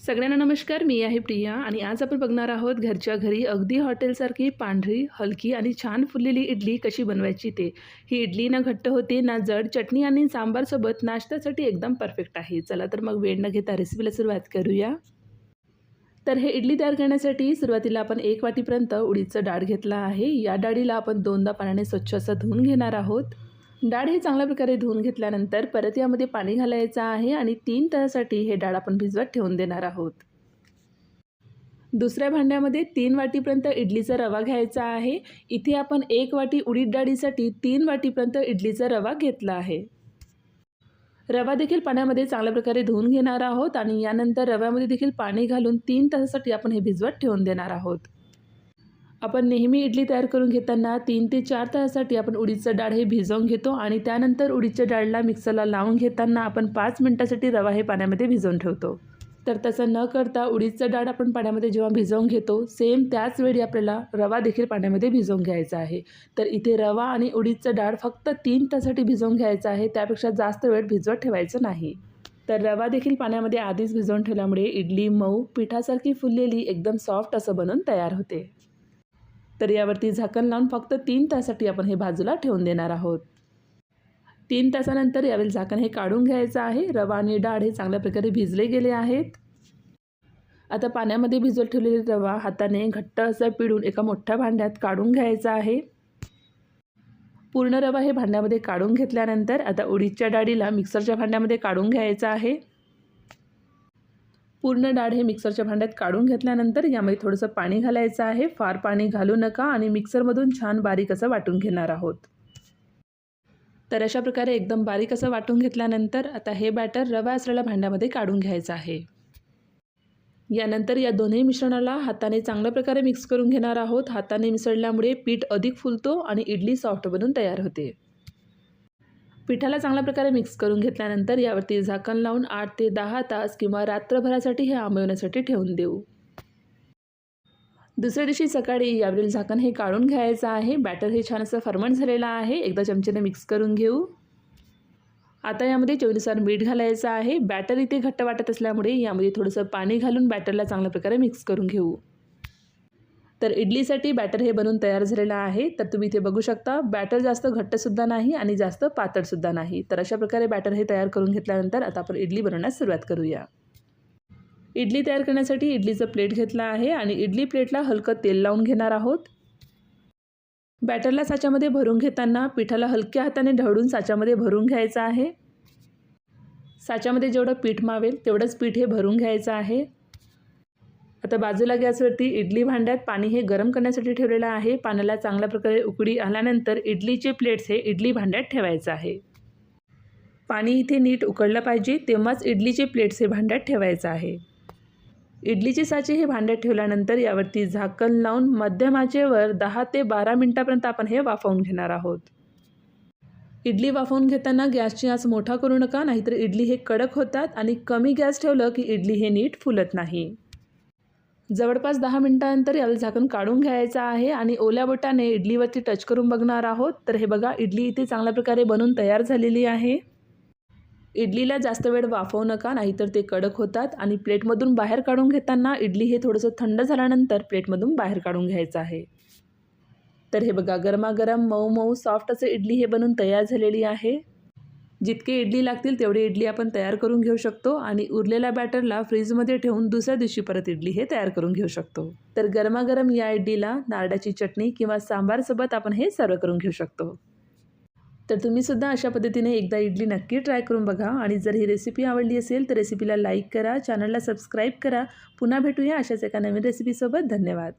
सगळ्यांना नमस्कार. मी आहे प्रिया आणि आज आपण बघणार आहोत घरच्या घरी अगदी हॉटेलसारखी पांढरी, हलकी आणि छान फुललेली इडली कशी बनवायची ते. ही इडली ना घट्ट होते ना जड. चटणी आणि सांबारसोबत नाश्त्यासाठी एकदम परफेक्ट आहे. चला तर मग वेळ न घेता रेसिपीला सुरुवात करूया. तर हे इडली तयार करण्यासाठी सुरुवातीला आपण 1 वाटीपर्यंत उडीदचं डाळ घेतला आहे. या डाळीला आपण 2दा पाण्याने स्वच्छ असं धुवून घेणार आहोत. डाळ ही चांगल्या प्रकारे धुवून घेतल्यानंतर परत यामध्ये पाणी घालायचं आहे आणि 3 तासासाठी हे डाळ आपण भिजवत ठेवून देणार आहोत. दुसऱ्या भांड्यामध्ये 3 वाटीपर्यंत इडलीचा रवा घ्यायचा आहे. इथे आपण 1 वाटी उडीद डाळीसाठी 3 वाटीपर्यंत इडलीचा रवा घेतला आहे. रवा देखील पाण्यामध्ये चांगल्या प्रकारे धुवून घेणार आहोत आणि यानंतर रव्यामध्ये देखील पाणी घालून 3 तासासाठी आपण हे भिजवत ठेवून देणार आहोत. आपण नेहमी इडली तयार करून घेताना 3 ते 4 तासासाठी आपण उडीदचं डाळ हे भिजवून घेतो आणि त्यानंतर उडीदच्या डाळीला मिक्सरला लावून घेताना आपण 5 मिनिटासाठी रवा हे पाण्यामध्ये भिजवून ठेवतो. तर तसं न करता उडीदचं डाळ आपण पाण्यामध्ये जेव्हा भिजवून घेतो सेम त्याच वेळी आपल्याला रवा देखील पाण्यामध्ये भिजवून घ्यायचा आहे. तर इथे रवा आणि उडीदचं डाळ फक्त 3 तासासाठी भिजवून घ्यायचं आहे, त्यापेक्षा जास्त वेळ भिजवत ठेवायचं नाही. तर रवा देखील पाण्यामध्ये आधीच भिजवून ठेवल्यामुळे इडली मऊ पिठासारखी फुललेली एकदम सॉफ्ट असं बनून तयार होते. तर यावरती झाकण लावून फक्त 3 तासासाठी आपण हे बाजूला ठेवून देणार आहोत. 3 तासानंतर यावेळी झाकण हे काढून घ्यायचं आहे. रवा आणि डाळ हे चांगल्या प्रकारे भिजले गेले आहेत. आता पाण्यामध्ये भिजवत ठेवलेले रवा हाताने घट्ट असं पिळून एका मोठ्या भांड्यात काढून घ्यायचा आहे. पूर्ण रवा हे भांड्यामध्ये काढून घेतल्यानंतर आता उडीदच्या डाळीला मिक्सरच्या भांड्यामध्ये काढून घ्यायचं आहे. पूर्ण डाळ हे मिक्सरच्या भांड्यात काढून घेतल्यानंतर यामध्ये थोडंसं पाणी घालायचं आहे. फार पाणी घालू नका आणि मिक्सरमधून छान बारीक असं वाटून घेणार आहोत. तर अशा प्रकारे एकदम बारीक असं वाटून घेतल्यानंतर आता हे बॅटर रवा असलेल्या भांड्यामध्ये काढून घ्यायचं आहे. यानंतर या दोन्ही मिश्रणाला हाताने चांगल्या प्रकारे मिक्स करून घेणार आहोत. हाताने मिसळल्यामुळे पीठ अधिक फुलतो आणि इडली सॉफ्ट बनून तयार होते. पिठाला चांगल्या प्रकारे मिक्स करून घेतल्यानंतर यावरती झाकण लावून 8 ते 10 तास किंवा रात्रभरासाठी हे आंबवण्यासाठी ठेवून देऊ. दुसऱ्या दिवशी सकाळी यावरील झाकण हे काढून घ्यायचं आहे. बॅटर हे छान असं फर्मंट झालेलं आहे. एकदा चमच्याने मिक्स करून घेऊ. आता यामध्ये चवीनुसार मीठ घालायचं आहे. बॅटर इथे घट्ट वाटत असल्यामुळे यामध्ये थोडंसं पाणी घालून बॅटरला चांगल्या प्रकारे मिक्स करून घेऊ. तर इडलीसाठी बॅटर हे बनवून तयार झालेलं आहे. तर तुम्ही इथे बघू शकता बॅटर जास्त घट्टसुद्धा नाही आणि जास्त पातळसुद्धा नाही. तर अशा प्रकारे बॅटर हे तयार करून घेतल्यानंतर आता आपण इडली बनवण्यास सुरुवात करूया. इडली तयार करण्यासाठी इडलीचं प्लेट घेतला आहे आणि इडली प्लेटला हलकं तेल लावून घेणार आहोत. बॅटरला साच्यामध्ये भरून घेताना पिठाला हलक्या हाताने ढवळून साच्यामध्ये भरून घ्यायचं आहे. साच्यामध्ये जेवढं पीठ मावेल तेवढंच पीठ हे भरून घ्यायचं आहे. आता बाजूला गॅसवरती इडली भांड्यात पाणी हे गरम करण्यासाठी ठेवलेलं आहे. पाण्याला चांगल्या प्रकारे उकळी आल्यानंतर इडलीचे प्लेट्स हे इडली भांड्यात ठेवायचं आहे. पाणी इथे नीट उकळलं पाहिजे तेव्हाच इडलीचे प्लेट्स हे भांड्यात ठेवायचं आहे. इडलीचे साचे हे भांड्यात ठेवल्यानंतर यावरती झाकण लावून मध्यम आचेवर 10 ते 12 मिनिटापर्यंत आपण हे वाफवून घेणार आहोत. इडली वाफवून घेताना गॅसची आच मोठा करू नका, नाहीतर इडली हे कडक होतात आणि कमी गॅस ठेवलं की इडली हे नीट फुलत नाही. जवळपास 10 मिनिटांनंतर याला झाकण काढून घ्यायचं आहे आणि ओल्या बोटाने इडलीवरती टच करून बघणार आहोत. तर हे बघा इडली इथे चांगल्या प्रकारे बनून तयार झालेली आहे. इडलीला जास्त वेळ वाफवू नका, नाहीतर ते कडक होतात आणि प्लेटमधून बाहेर काढून घेताना इडली हे थोडंसं थंड झाल्यानंतर प्लेटमधून बाहेर काढून घ्यायचं आहे. तर हे बघा गरमागरम मऊ मऊ सॉफ्ट असे इडली हे बनून तयार झालेली आहे. जितके इडली लागतील तेवढी इडली आपण तयार करून घेऊ शकतो आणि उरलेल्या बॅटरला फ्रीजमध्ये ठेवून दुसऱ्या दिवशी परत इडली हे तयार करून घेऊ शकतो. तर गरमागरम या इडलीला नारळाची चटणी किंवा सांबारसोबत आपण हे सर्व करून घेऊ शकतो. तर तुम्हीसुद्धा अशा पद्धतीने एकदा इडली नक्की ट्राय करून बघा आणि जर ही रेसिपी आवडली असेल तर रेसिपीला लाईक करा, चॅनलला सबस्क्राईब करा. पुन्हा भेटूया अशाच एका नवीन रेसिपीसोबत. धन्यवाद.